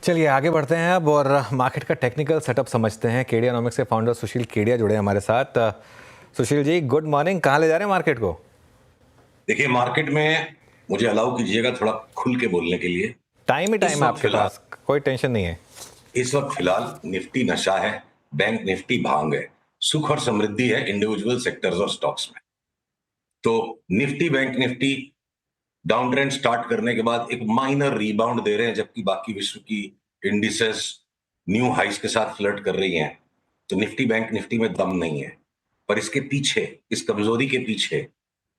चलिए आगे बढ़ते हैं अब और मार्केट का टेक्निकल सेटअप समझते हैं। केडियानॉमिक्स के फाउंडर सुशील केडिया जुड़े हैं हमारे साथ। सुशील जी गुड मॉर्निंग, कहाँ ले जा रहे हैं मार्केट को? देखिए, मार्केट में मुझे अलाउ कीजिएगा थोड़ा खुल के बोलने के लिए। टाइम ही इस टाइम है वक्त आपके फिलहाल पास, कोई टेंशन नहीं है। इस वक्त फिलहाल निफ्टी नशा है, बैंक निफ्टी भांग है, सुख और समृद्धि है इंडिविजुअल सेक्टर्स और स्टॉक्स में। तो Nifty bank Nifty down trend start करने के बाद एक माइनर रिबाउंड दे रहे हैं, जबकि बाकी विश्व की इंडिसेस न्यू हाइस के साथ फ्लर्ट कर रही हैं। तो निफ्टी बैंक निफ्टी में दम नहीं है, पर इसके पीछे, इस कमजोरी के पीछे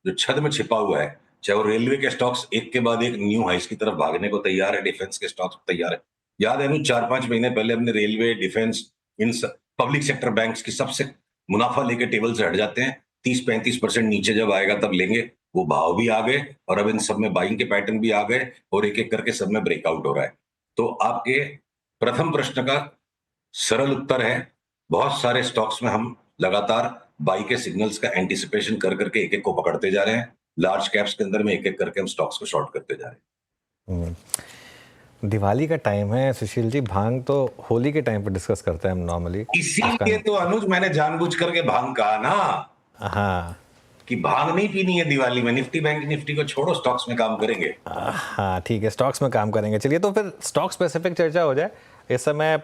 जो छद में छिपा हुआ है, चाहे वो रेलवे के स्टॉक्स एक के बाद एक न्यू हाइस की तरफ भागने को तैयार है, डिफेंस के स्टॉक्स तैयार है। याद है अनुज, 4-5 महीने पहले हमने railway, defence, in public sector banks की सबसे मुनाफा लेके टेबल से हट जाते हैं, 30-35% नीचे जब आएगा तब लेंगे। वो भाव भी आ गए और अब इन सब में बाइंग के पैटर्न भी आ गए और एक एक करके सब में ब्रेकआउट हो रहा है। तो आपके प्रथम प्रश्न का सरल उत्तर है, बहुत सारे स्टॉक्स में हम लगातार बाई के सिग्नल्स का एंटिसिपेशन कर करके एक एक को पकड़ते जा रहे हैं। लार्ज कैप्स के अंदर में एक एक करके हम स्टॉक्स को शॉर्ट करते जा रहे हैं। दिवाली का टाइम है सुशील जी, भांग तो होली के टाइम पर डिस्कस करते हैं हम नॉर्मली। इसीलिए तो अनुज मैंने जानबूझ करके भांग कहा ना, हाँ कि भांग नहीं पीनी है दिवाली में। निफ्टी बैंक निफ्टी को छोड़ो, स्टॉक्स में काम करेंगे। हाँ ठीक है, स्टॉक्स में काम करेंगे। चलिए तो फिर स्टॉक स्पेसिफिक चर्चा हो जाए इस समय।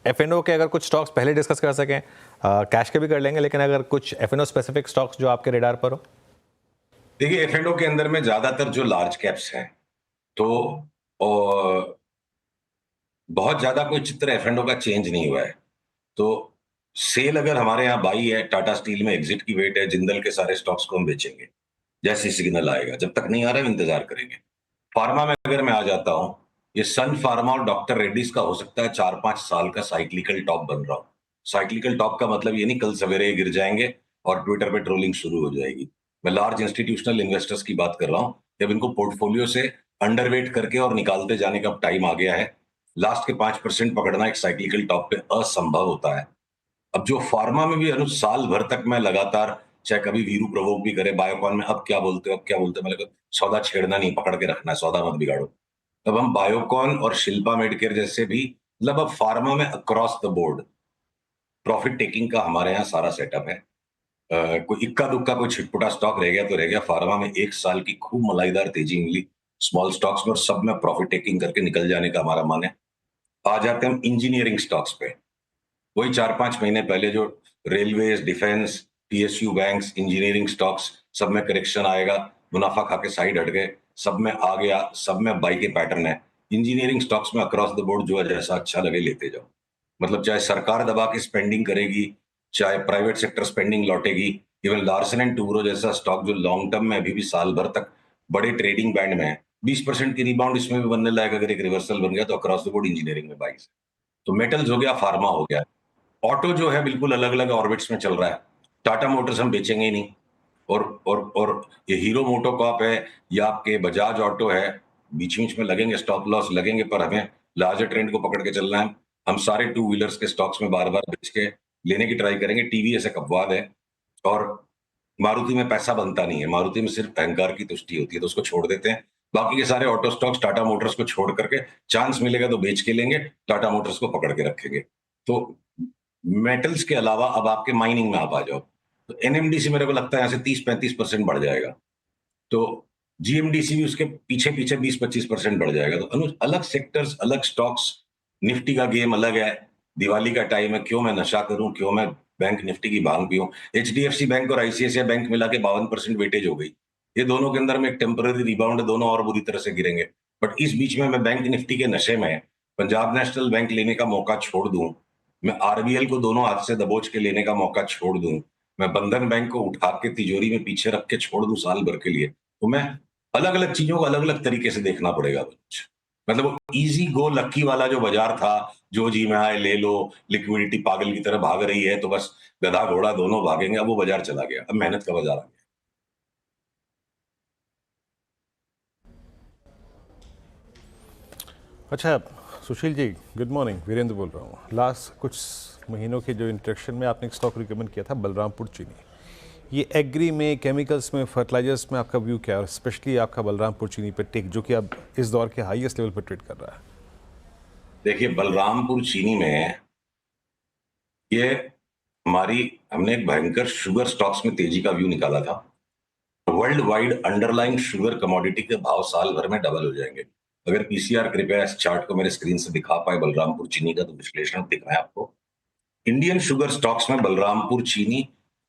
F&O के अगर कुछ स्टॉक्स पहले डिस्कस कर सकें, कैश के भी कर लेंगे, लेकिन अगर कुछ F&O स्पेसिफिक स्टॉक्स जो आपके रेडार पर हो। देखिए, F&O के अंदर में ज्यादातर जो लार्ज कैप्स हैं, तो और बहुत ज्यादा कोई चित्र F&O का चेंज नहीं हुआ है। तो सेल अगर हमारे यहाँ बाई है, टाटा स्टील में एग्जिट की वेट है, जिंदल के सारे स्टॉक्स को हम बेचेंगे जैसे सिग्नल आएगा। जब तक नहीं आ रहा है इंतजार करेंगे। फार्मा में अगर मैं आ जाता हूं, ये सन फार्मा और डॉक्टर रेड्डीज का हो सकता है 4-5 साल का साइक्लिकल टॉप बन रहा हो। साइक्लिकल टॉप का मतलब ये नहीं कल सवेरे गिर जाएंगे और ट्विटर पे ट्रोलिंग शुरू हो जाएगी। मैं लार्ज इंस्टीट्यूशनल इन्वेस्टर्स की बात कर रहा हूं। जब इनको पोर्टफोलियो से अंडरवेट करके और निकालते जाने का टाइम आ गया है। लास्ट के 5% पकड़ना एक साइक्लिकल टॉप पे असंभव होता है। अब जो फार्मा में भी अनुज साल भर तक मैं लगातार, चाहे कभी वीरू प्रवोक भी करे, बायोकॉन में अब क्या बोलते हो अब क्या बोलते हो, मैंने कहा सौदा छेड़ना नहीं, पकड़ के रखना है, सौदा मत बिगाड़ो। तब हम बायोकॉन और शिल्पा मेडिकेयर जैसे भी, मतलब अब फार्मा में across the board profit taking का हमारे यहाँ सारा सेटअप है। कोई इक्का दुक्का कोई छिटपुटा स्टॉक रह गया तो रह गया। फार्मा में एक साल की खूब मलाईदार तेजी मिली स्मॉल स्टॉक्स में, और सब में प्रॉफिट टेकिंग करके निकल जाने का हमारा मन है। आ जाते हैं हम इंजीनियरिंग स्टॉक्स पे। वही 4-5 महीने पहले जो railways, defence, PSU banks, engineering stocks, सब में करेक्शन आएगा, मुनाफा खा के साइड हट गए, सब में आ गया, सब में बाई के पैटर्न है। इंजीनियरिंग स्टॉक्स में अक्रॉस द बोर्ड जो है जैसा अच्छा लगे लेते जाओ। मतलब चाहे सरकार दबा के स्पेंडिंग करेगी, चाहे प्राइवेट सेक्टर स्पेंडिंग लौटेगी। इवन लार्सन एंड टूब्रो जैसा स्टॉक जो लॉन्ग टर्म में अभी भी साल भर तक बड़े ट्रेडिंग बैंड में है, 20% की रिबाउंड इसमें भी बनने लायक अगर एक रिवर्सल बन गया तो अक्रॉस द बोर्ड इंजीनियरिंग में बाइस। तो मेटल्स हो गया, फार्मा हो गया। ऑटो जो है बिल्कुल अलग अलग ऑर्बिट्स में चल रहा है। टाटा मोटर्स हम बेचेंगे ही नहीं। और ये हीरो मोटोकॉर्प है या आपके बजाज ऑटो है, बीच बीच में लगेंगे स्टॉप लॉस लगेंगे, पर हमें लार्जर ट्रेंड को पकड़ के चलना है। हम सारे टू व्हीलर्स के स्टॉक्स में बार बार बेच के लेने की ट्राई करेंगे। टीवीएस एक अपवाद है, और मारुति में पैसा बनता नहीं है, मारुति में सिर्फ अहंकार की तुष्टि होती है, तो उसको छोड़ देते हैं। बाकी के सारे ऑटो स्टॉक्स टाटा मोटर्स को छोड़ करके चांस मिलेगा तो बेच के लेंगे, टाटा मोटर्स को पकड़ के रखेंगे। तो मेटल्स के अलावा अब आपके माइनिंग में आप आ जाओ, तो एनएमडीसी मेरे को लगता है यहाँ से 30-35% बढ़ जाएगा। तो जीएमडीसी भी उसके पीछे पीछे 20-25% बढ़ जाएगा। तो अनुज अलग सेक्टर्स, अलग स्टॉक्स, निफ्टी का गेम अलग है। दिवाली का टाइम है, क्यों मैं नशा करूं, क्यों मैं बैंक निफ्टी की भांग पीऊं। एचडीएफसी बैंक और आईसीआईसीआई बैंक मिला के 52% वेटेज हो गई। ये दोनों के अंदर में एक टेम्पररी रिबाउंड है, दोनों और बुरी तरह से गिरेंगे। बट इस बीच में मैं बैंक निफ्टी के नशे में पंजाब नेशनल बैंक लेने का मौका छोड़ दूं, मैं आरबीएल को दोनों हाथ से दबोच के लेने का मौका छोड़ दूं, मैं बंधन बैंक को उठा के तिजोरी में पीछे रख के छोड़ दूं साल भर के लिए, तो मैं अलग अलग चीजों को अलग अलग तरीके से देखना पड़ेगा कुछ। मतलब वो इजी गो लक्की वाला जो बाजार था, जो जी में आए ले लो, लिक्विडिटी पागल की तरह भाग रही है तो बस गधा घोड़ा दोनों भागेंगे, अब वो बाजार चला गया, अब मेहनत का बाजार आ गया। अच्छा सुशील जी, गुड मॉर्निंग, वीरेंद्र बोल रहा हूँ। लास्ट कुछ महीनों के जो इंट्रैक्शन में आपने एक स्टॉक रिकमेंड किया था, बलरामपुर चीनी। ये एग्री में, केमिकल्स में, फर्टिलाइजर्स में आपका व्यू क्या है, और स्पेशली आपका बलरामपुर चीनी पे टेक, जो कि अब इस दौर के हाईएस्ट लेवल पर ट्रेड कर रहा है? देखिए, बलरामपुर चीनी में ये हमने एक भयंकर शुगर स्टॉक्स में तेजी का व्यू निकाला था। World wide underline sugar commodity के भाव साल भर में डबल हो जाएंगे। अगर पीसीआर कृपया इस चार्ट को मेरे स्क्रीन से दिखा पाए बलरामपुर चीनी का, तो विश्लेषण दिख रहा है आपको। इंडियन शुगर स्टॉक्स में बलरामपुर चीनी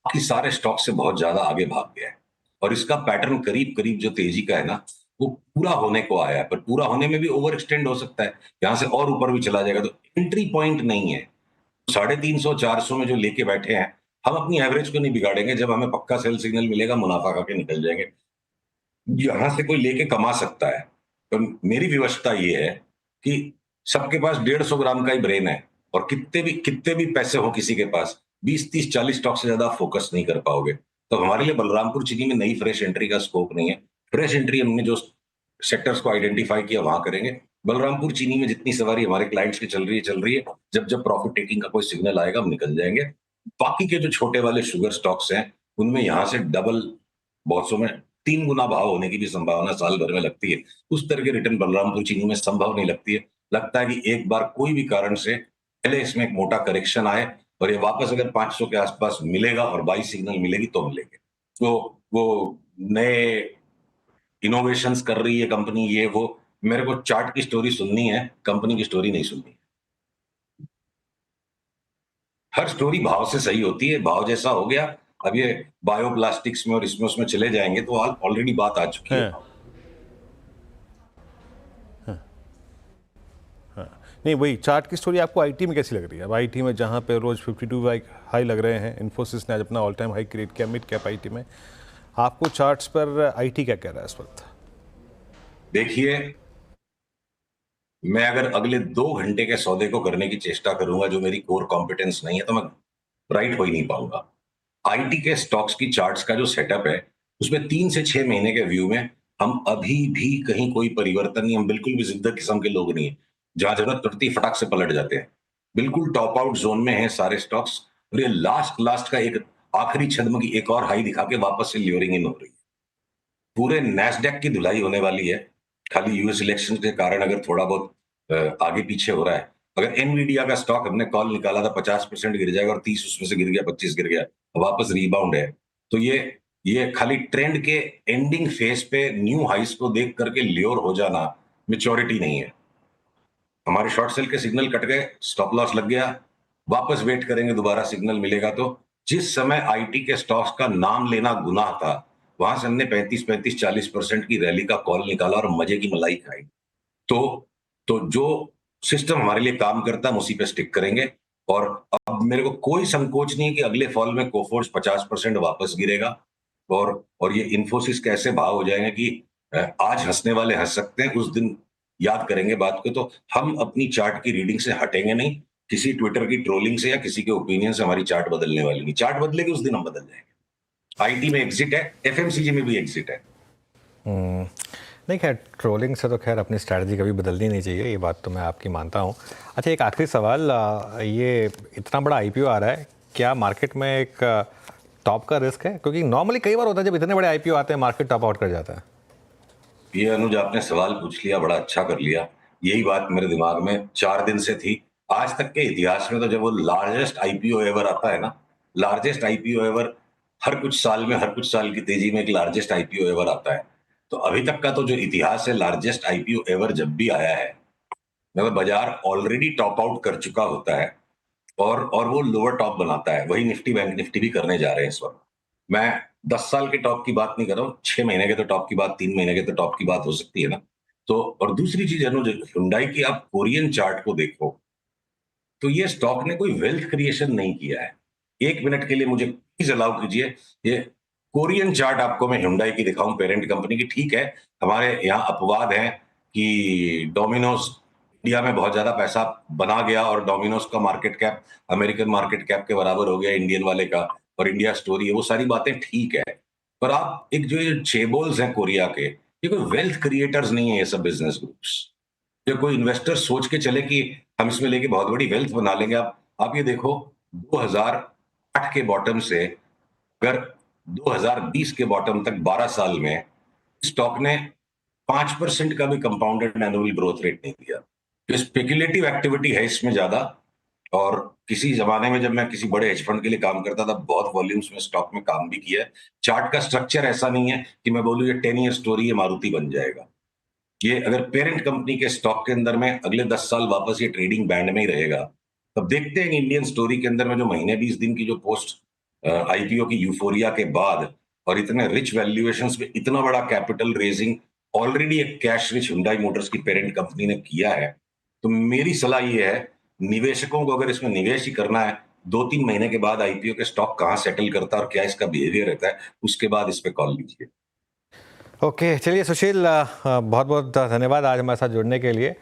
बाकी सारे स्टॉक से बहुत ज्यादा आगे भाग गया है, और इसका पैटर्न करीब करीब जो तेजी का है ना, वो पूरा होने को आया है। पर पूरा होने में भी ओवर एक्सटेंड हो सकता है, यहां से और ऊपर भी चला जाएगा। तो एंट्री पॉइंट नहीं है 350-400 में जो लेके बैठे हैं। हम अपनी एवरेज को नहीं बिगाड़ेंगे, जब हमें पक्का सेल सिग्नल मिलेगा मुनाफा खा के निकल जाएंगे। यहां से कोई लेके कमा सकता है, तो मेरी विवशता ये है कि सबके पास 150 ग्राम का ही ब्रेन है, और कितने भी पैसे हो किसी के पास, 20-30-40 स्टॉक से ज्यादा फोकस नहीं कर पाओगे। तो हमारे लिए बलरामपुर चीनी में नई फ्रेश एंट्री का स्कोप नहीं है। फ्रेश एंट्री हमने जो सेक्टर्स को आइडेंटिफाई किया वहां करेंगे। बलरामपुर चीनी में जितनी सवारी हमारे क्लाइंट्स की चल रही है। जब जब प्रॉफिट टेकिंग का कोई सिग्नल आएगा हम निकल जाएंगे। बाकी के जो छोटे वाले शुगर स्टॉक्स हैं, उनमें यहां से डबल, बहुत सौ में 3 गुना भाव होने की भी संभावना साल भर में लगती है। उस तरह के रिटर्न बलरामपुर चीनी में संभव नहीं लगती है। लगता है कि एक बार कोई भी कारण से पहले इसमें एक मोटा करेक्शन आए, और ये वापस अगर 500 के आसपास मिलेगा और बाई सिग्नल मिलेगी तो मिलेंगे। तो वो नए इनोवेशंस कर रही है कंपनी, ये वो, मेरे को चार्ट की स्टोरी सुननी है, कंपनी की स्टोरी नहीं सुननी। हर स्टोरी भाव से सही होती है, भाव जैसा हो गया। अब ये बायोप्लास्टिक्स में और इसमें उसमें चले जाएंगे तो ऑलरेडी बात आ चुकी है। नहीं, वही चार्ट की स्टोरी आपको आईटी में कैसी लग रही है? अब आईटी में जहाँ पे रोज 52 हाई लग रहे हैं, इन्फोसिस ने आज अपना ऑल टाइम हाई क्रिएट किया मिड कैप आईटी में, आपको चार्ट्स पर आईटी क्या कह रहा है इस वक्त? देखिए, मैं अगर अगले 2 घंटे के सौदे को करने की चेष्टा करूंगा, जो मेरी कोर कॉम्पिटेंस नहीं है, तो मैं राइट हो ही नहीं पाऊंगा। आईटी के स्टॉक्स की चार्ट्स का जो सेटअप है, उसमें 3 से 6 महीने के व्यू में हम अभी भी कहीं कोई परिवर्तन नहीं, हम बिल्कुल भी जिद्दत किस्म के लोग नहीं है। जहां जरूरत पड़ती है फटाक से पलट जाते हैं। बिल्कुल टॉप आउट जोन में है सारे स्टॉक्स, और ये लास्ट लास्ट का एक आखिरी छद्म की एक और हाई दिखा के वापस से ल्योरिंग इन हो रही है। पूरे नैस्डैक की धुलाई होने वाली है। खाली यूएस इलेक्शन के कारण अगर थोड़ा बहुत आगे पीछे हो रहा है। अगर एनवीडिया का स्टॉक हमने कॉल निकाला था 50% गिर जाएगा, और 30 उसमें से गिर गया, 25 गिर गया, वापस रीबाउंड है। तो ये खाली ट्रेंड के एंडिंग फेज पे न्यू हाइस को देख करके ल्योर हो जाना मैच्योरिटी नहीं है। हमारे शॉर्ट सेल के सिग्नल कट गए, स्टॉप लॉस लग गया, वापस वेट करेंगे दोबारा सिग्नल मिलेगा। तो जिस समय आईटी के स्टॉक्स का नाम लेना गुनाह था, वहां से हमने 35-40% की रैली का कॉल निकाला और मजे की मलाई खाई। तो जो सिस्टम हमारे लिए काम करता है, हम उसी पे स्टिक करेंगे। और अब मेरे को कोई संकोच नहीं है कि अगले फॉल में कोफोर्स 50% वापस गिरेगा, और ये इन्फोसिस कैसे भाव हो जाएंगे कि आज हंसने वाले हंस सकते हैं, उस दिन याद करेंगे बात को। तो हम अपनी चार्ट की रीडिंग से हटेंगे नहीं। किसी ट्विटर की ट्रोलिंग से या किसी के ओपिनियन से हमारी चार्ट बदलने वाली नहीं। चार्ट बदलेगी उस दिन हम बदल जाएंगे। आईटी में एग्जिट है, एफएमसीजी में भी एग्जिट है। नहीं, खैर ट्रोलिंग से तो खैर अपनी स्ट्रैटेजी कभी बदलनी नहीं चाहिए, ये बात तो मैं आपकी मानता हूँ। अच्छा, एक आखिरी सवाल, ये इतना बड़ा आईपीओ आ रहा है, क्या मार्केट में एक टॉप का रिस्क है? क्योंकि नॉर्मली कई बार होता है जब इतने बड़े आईपीओ आते हैं मार्केट टॉप आउट कर जाता है। ये अनुज, आपने सवाल पूछ लिया, बड़ा अच्छा कर लिया। यही बात मेरे दिमाग में 4 दिन से थी। आज तक के इतिहास में तो जब वो लार्जेस्ट आईपीओ एवर आता है ना, लार्जेस्ट आईपीओ एवर, हर कुछ साल में, हर कुछ साल की तेजी में एक लार्जेस्ट आईपीओ एवर आता है। तो अभी तक का तो जो इतिहास है, लार्जेस्ट आईपीओ एवर जब भी आया है, मतलब बाजार ऑलरेडी टॉप आउट कर चुका होता है, और वो लोअर टॉप बनाता है। वही निफ्टी बैंक निफ्टी भी करने जा रहे हैं इस वक्त। मैं 10 साल के टॉप की बात नहीं कर रहा हूँ, 6 महीने के तो टॉप की बात, 3 महीने के तो टॉप की बात हो सकती है ना। तो और दूसरी चीज अनुज, हुंडई की आप कोरियन चार्ट को देखो, तो ये स्टॉक ने कोई वेल्थ क्रिएशन नहीं किया है। 1 मिनट के लिए मुझे प्लीज अलाउ कीजिए, ये कोरियन चार्ट आपको मैं हुंडई की दिखाऊं, पेरेंट कंपनी की। ठीक है, हमारे यहाँ अपवाद है कि डोमिनोज इंडिया में बहुत ज्यादा पैसा बना गया, और डोमिनोज का market cap American market cap के बराबर हो गया इंडियन वाले का, और इंडिया स्टोरी है, वो सारी बातें ठीक है। पर आप एक जो ये चेबोल्स हैं कोरिया के, ये कोई वेल्थ क्रिएटर्स नहीं है ये सब बिजनेस ग्रुप्स। जो कोई इन्वेस्टर सोच के चले कि हम इसमें लेके बहुत बड़ी वेल्थ बना लेंगे। आप ये देखो, 2008 के बॉटम से अगर 2020 के बॉटम तक 12 साल में स्टॉक ने 5% का भी कंपाउंडेड एनुअल ग्रोथ रेट नहीं दिया। तो स्पेक्युलेटिव एक्टिविटी है इसमें ज्यादा। और किसी जमाने में जब मैं किसी बड़े हेज फंड के लिए काम करता था, बहुत वॉल्यूम्स में स्टॉक में काम भी किया है। चार्ट का स्ट्रक्चर ऐसा नहीं है कि मैं बोलूं ये 10 ईयर स्टोरी है, मारुति बन जाएगा। ये अगर पेरेंट कंपनी के स्टॉक के अंदर में अगले 10 साल वापस ये ट्रेडिंग बैंड में ही रहेगा, तब देखते हैं इंडियन स्टोरी के अंदर में जो महीने 20 दिन की जो पोस्ट आईपीओ की यूफोरिया के बाद और इतने रिच वैल्यूएशंस में इतना बड़ा कैपिटल रेजिंग ऑलरेडी एक कैश रिच हुंडई मोटर्स की पेरेंट कंपनी ने किया है। तो मेरी सलाह ये है, निवेशकों को अगर इसमें निवेश ही करना है, 2-3 महीने के बाद आईपीओ के स्टॉक कहाँ सेटल करता है और क्या इसका बिहेवियर रहता है, उसके बाद इस पे कॉल लीजिए। ओके, चलिए सुशील, बहुत बहुत धन्यवाद आज हमारे साथ जुड़ने के लिए।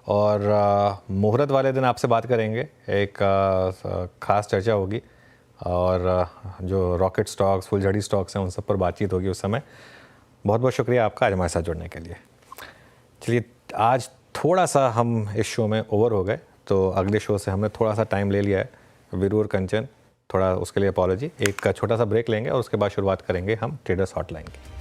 और मुहूर्त वाले दिन आपसे बात करेंगे, एक खास चर्चा होगी और जो रॉकेट स्टॉक्स, फुलझड़ी स्टॉक्स हैं उन सब पर बातचीत होगी उस समय। बहुत बहुत शुक्रिया आपका आज हमारे साथ जुड़ने के लिए। चलिए, आज थोड़ा सा हम इस शो में ओवर हो गए, तो अगले शो से हमने थोड़ा सा टाइम ले लिया है। वीरू और कंचन, थोड़ा उसके लिए अपॉलॉजी। एक छोटा सा ब्रेक लेंगे और उसके बाद शुरुआत करेंगे हम ट्रेडर्स हॉटलाइन की।